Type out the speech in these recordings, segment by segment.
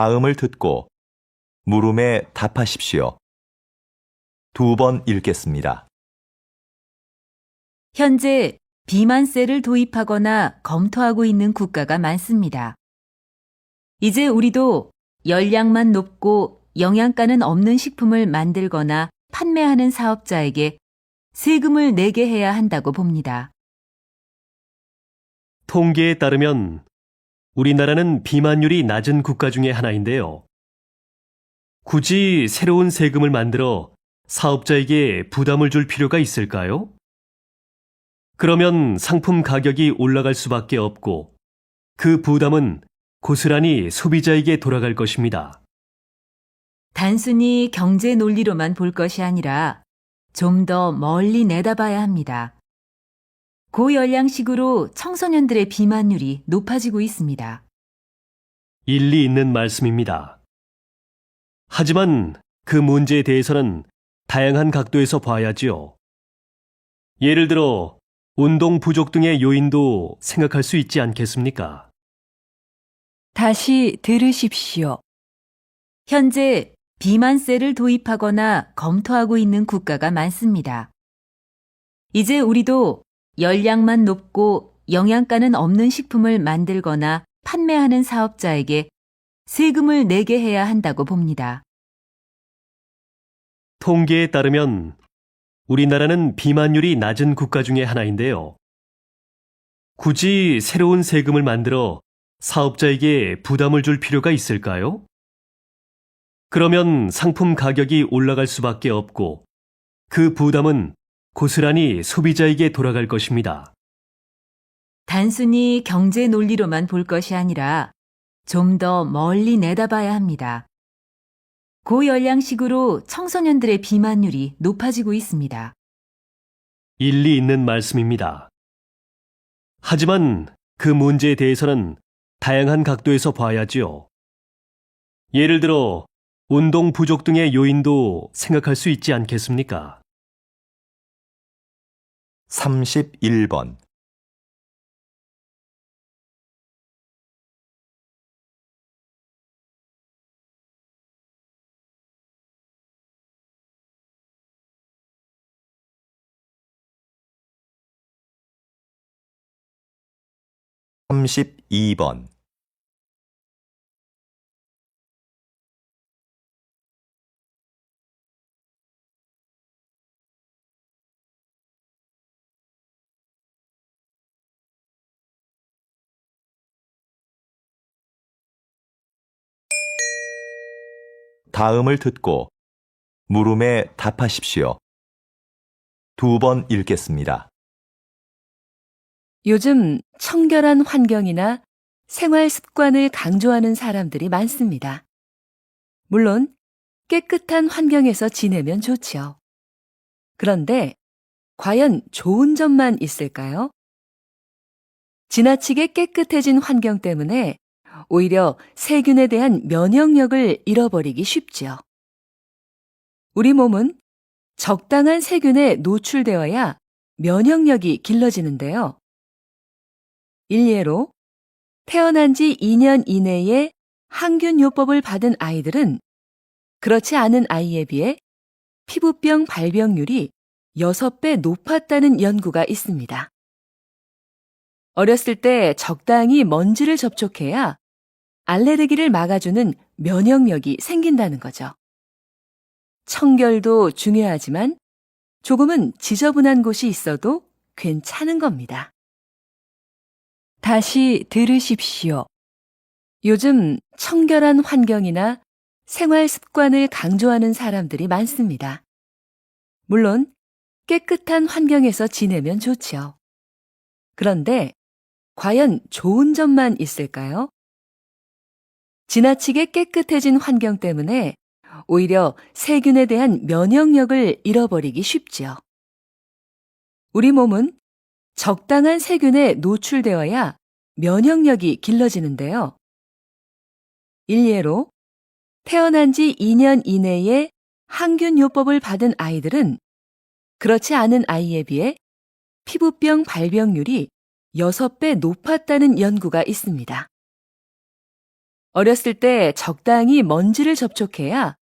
다음을 듣고 물음에 답하십시오. 2번 읽겠습니다. 현재 비만세를 도입하거나 검토하고 있는 국가가 많습니다. 이제 우리도 열량만 높고 영양가는 없는 식품을 만들거나 판매하는 사업자에게 세금을 내게 해야 한다고 봅니다. 통계에 따르면 우리나라는 비만율이 낮은 국가 중에 하나인데요. 굳이 새로운 세금을 만들어 사업자에게 부담을 줄 필요가 있을까요? 그러면 상품 가격이 올라갈 수밖에 없고 그 부담은 고스란히 소비자에게 돌아갈 것입니다. 단순히 경제 논리로만 볼 것이 아니라 좀 더 멀리 내다봐야 합니다. 고열량식으로 청소년들의 비만율이 높아지고 있습니다. 일리 있는 말씀입니다. 하지만 그 문제에 대해서는 다양한 각도에서 봐야지요. 예를 들어 운동 부족 등의 요인도 생각할 수 있지 않겠습니까? 다시 들으십시오. 현재 비만세를 도입하거나 검토하고 있는 국가가 많습니다. 이제 우리도 열량만 높고 영양가는 없는 식품을 만들거나 판매하는 사업자에게 세금을 내게 해야 한다고 봅니다. 통계에 따르면 우리나라는 비만율이 낮은 국가 중에 하나인데요. 굳이 새로운 세금을 만들어 사업자에게 부담을 줄 필요가 있을까요? 그러면 상품 가격이 올라갈 수밖에 없고 그 부담은 고스란히 소비자에게 돌아갈 것입니다. 단순히 경제 논리로만 볼 것이 아니라 좀 더 멀리 내다봐야 합니다. 고열량식으로 청소년들의 비만율이 높아지고 있습니다. 일리 있는 말씀입니다. 하지만 그 문제에 대해서는 다양한 각도에서 봐야지요. 예를 들어 운동 부족 등의 요인도 생각할 수 있지 않겠습니까? 31번 (32번) 다음을 듣고 물음에 답하십시오. 2번 읽겠습니다. 요즘 청결한 환경이나 생활 습관을 강조하는 사람들이 많습니다. 물론 깨끗한 환경에서 지내면 좋지요. 그런데 과연 좋은 점만 있을까요? 지나치게 깨끗해진 환경 때문에 오히려 세균에 대한 면역력을 잃어버리기 쉽지요. 우리 몸은 적당한 세균에 노출되어야 면역력이 길러지는데요. 일례로 태어난 지 2년 이내에 항균요법을 받은 아이들은 그렇지 않은 아이에 비해 피부병 발병률이 6배 높았다는 연구가 있습니다. 어렸을 때 적당히 먼지를 접촉해야 알레르기를 막아주는 면역력이 생긴다는 거죠. 청결도 중요하지만 조금은 지저분한 곳이 있어도 괜찮은 겁니다. 다시 들으십시오. 요즘 청결한 환경이나 생활 습관을 강조하는 사람들이 많습니다. 물론 깨끗한 환경에서 지내면 좋지요. 그런데 과연 좋은 점만 있을까요? 지나치게 깨끗해진 환경 때문에 오히려 세균에 대한 면역력을 잃어버리기 쉽지요. 우리 몸은 적당한 세균에 노출되어야 면역력이 길러지는데요. 일례로 태어난 지 2년 이내에 항균요법을 받은 아이들은 그렇지 않은 아이에 비해 피부병 발병률이 6배 높았다는 연구가 있습니다. 어렸을 때 적당히 먼지를 접촉해야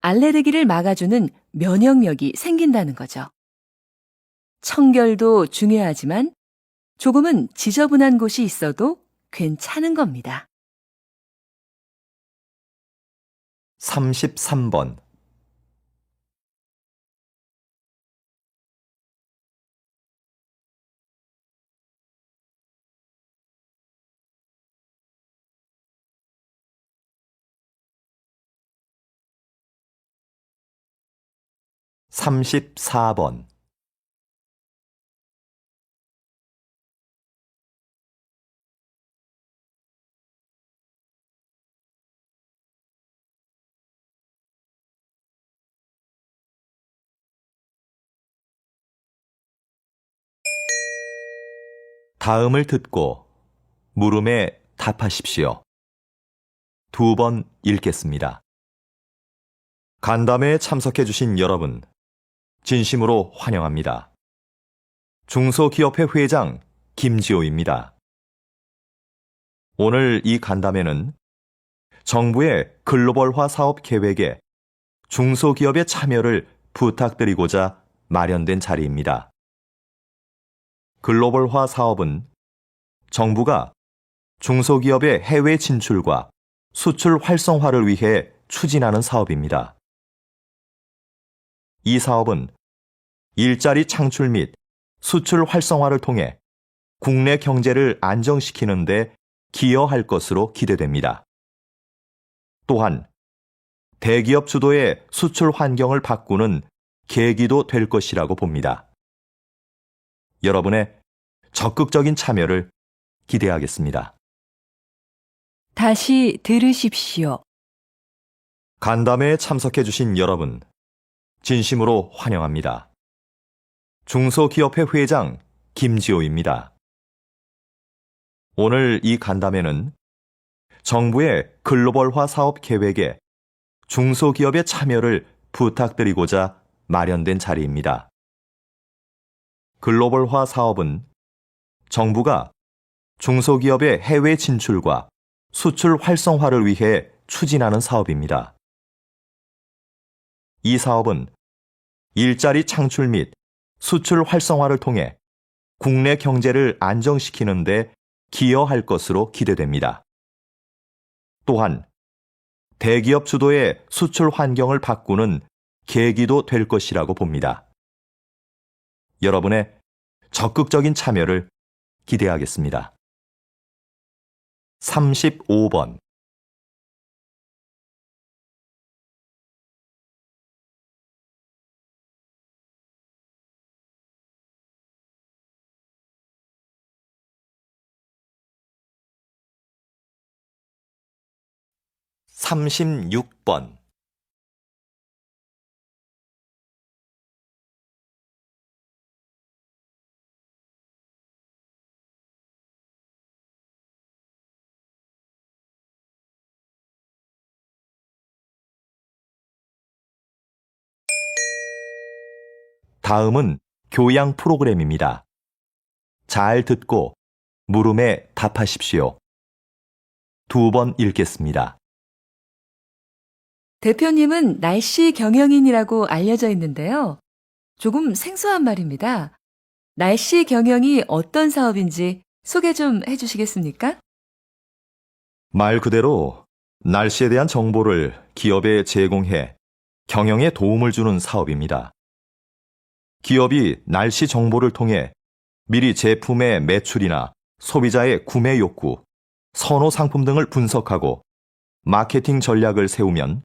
알레르기를 막아주는 면역력이 생긴다는 거죠. 청결도 중요하지만 조금은 지저분한 곳이 있어도 괜찮은 겁니다. 33번. 삼십사 번. 다음을 듣고 물음에 답하십시오. 2번 읽겠습니다. 간담회에 참석해주신 여러분, 진심으로 환영합니다. 중소기업회 회장 김지호입니다. 오늘 이 간담회는 정부의 글로벌화 사업 계획에 중소기업의 참여를 부탁드리고자 마련된 자리입니다. 글로벌화 사업은 정부가 중소기업의 해외 진출과 수출 활성화를 위해 추진하는 사업입니다. 이 사업은 일자리 창출 및 수출 활성화를 통해 국내 경제를 안정시키는 데 기여할 것으로 기대됩니다. 또한 대기업 주도의 수출 환경을 바꾸는 계기도 될 것이라고 봅니다. 여러분의 적극적인 참여를 기대하겠습니다. 다시 들으십시오. 간담회에 참석해주신 여러분, 진심으로 환영합니다. 중소기업회 회장 김지호입니다. 오늘 이 간담회는 정부의 글로벌화 사업 계획에 중소기업의 참여를 부탁드리고자 마련된 자리입니다. 글로벌화 사업은 정부가 중소기업의 해외 진출과 수출 활성화를 위해 추진하는 사업입니다. 이 사업은 일자리 창출 및 수출 활성화를 통해 국내 경제를 안정시키는 데 기여할 것으로 기대됩니다. 또한 대기업 주도의 수출 환경을 바꾸는 계기도 될 것이라고 봅니다. 여러분의 적극적인 참여를 기대하겠습니다. 35번. 삼십육 번. 다음은 교양 프로그램입니다. 잘 듣고 물음에 답하십시오. 2번 읽겠습니다. 대표님은 날씨 경영인이라고 알려져 있는데요. 조금 생소한 말입니다. 날씨 경영이 어떤 사업인지 소개 좀 해주시겠습니까? 말 그대로 날씨에 대한 정보를 기업에 제공해 경영에 도움을 주는 사업입니다. 기업이 날씨 정보를 통해 미리 제품의 매출이나 소비자의 구매 욕구, 선호 상품 등을 분석하고 마케팅 전략을 세우면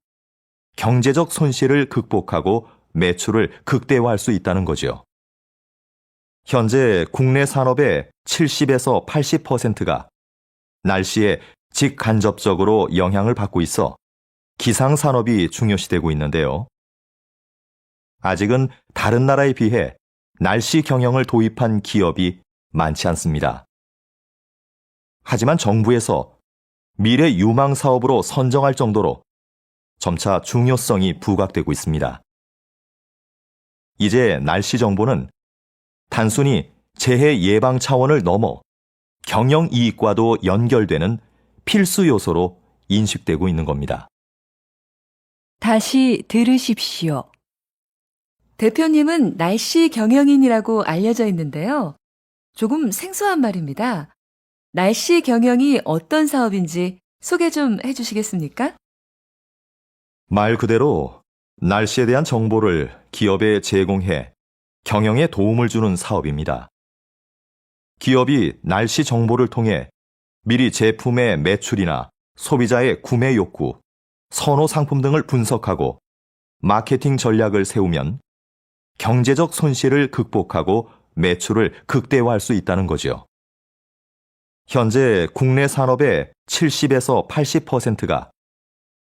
경제적 손실을 극복하고 매출을 극대화할 수 있다는 거죠. 현재 국내 산업의 70에서 80%가 날씨에 직간접적으로 영향을 받고 있어 기상산업이 중요시되고 있는데요. 아직은 다른 나라에 비해 날씨 경영을 도입한 기업이 많지 않습니다. 하지만 정부에서 미래 유망 사업으로 선정할 정도로 점차 중요성이 부각되고 있습니다. 이제 날씨 정보는 단순히 재해 예방 차원을 넘어 경영 이익과도 연결되는 필수 요소로 인식되고 있는 겁니다. 다시 들으십시오. 대표님은 날씨 경영인이라고 알려져 있는데요. 조금 생소한 말입니다. 날씨 경영이 어떤 사업인지 소개 좀 해주시겠습니까? 말 그대로 날씨에 대한 정보를 기업에 제공해 경영에 도움을 주는 사업입니다. 기업이 날씨 정보를 통해 미리 제품의 매출이나 소비자의 구매 욕구, 선호 상품 등을 분석하고 마케팅 전략을 세우면 경제적 손실을 극복하고 매출을 극대화할 수 있다는 거죠. 현재 국내 산업의 70에서 80%가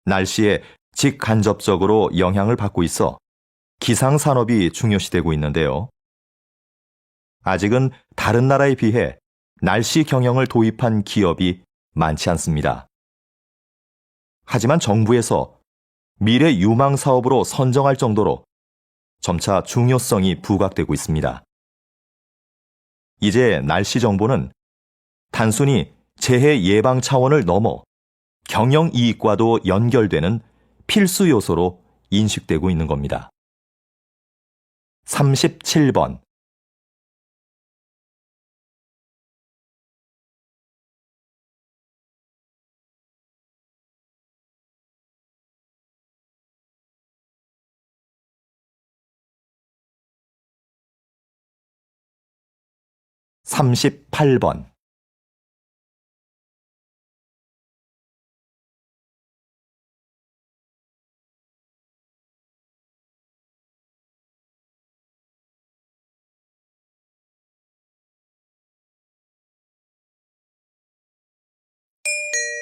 날씨에 직간접적으로 영향을 받고 있어 기상산업이 중요시되고 있는데요. 아직은 다른 나라에 비해 날씨 경영을 도입한 기업이 많지 않습니다. 하지만 정부에서 미래 유망 사업으로 선정할 정도로 점차 중요성이 부각되고 있습니다. 이제 날씨 정보는 단순히 재해 예방 차원을 넘어 경영 이익과도 연결되는 필수 요소로 인식되고 있는 겁니다. 37번. (38번)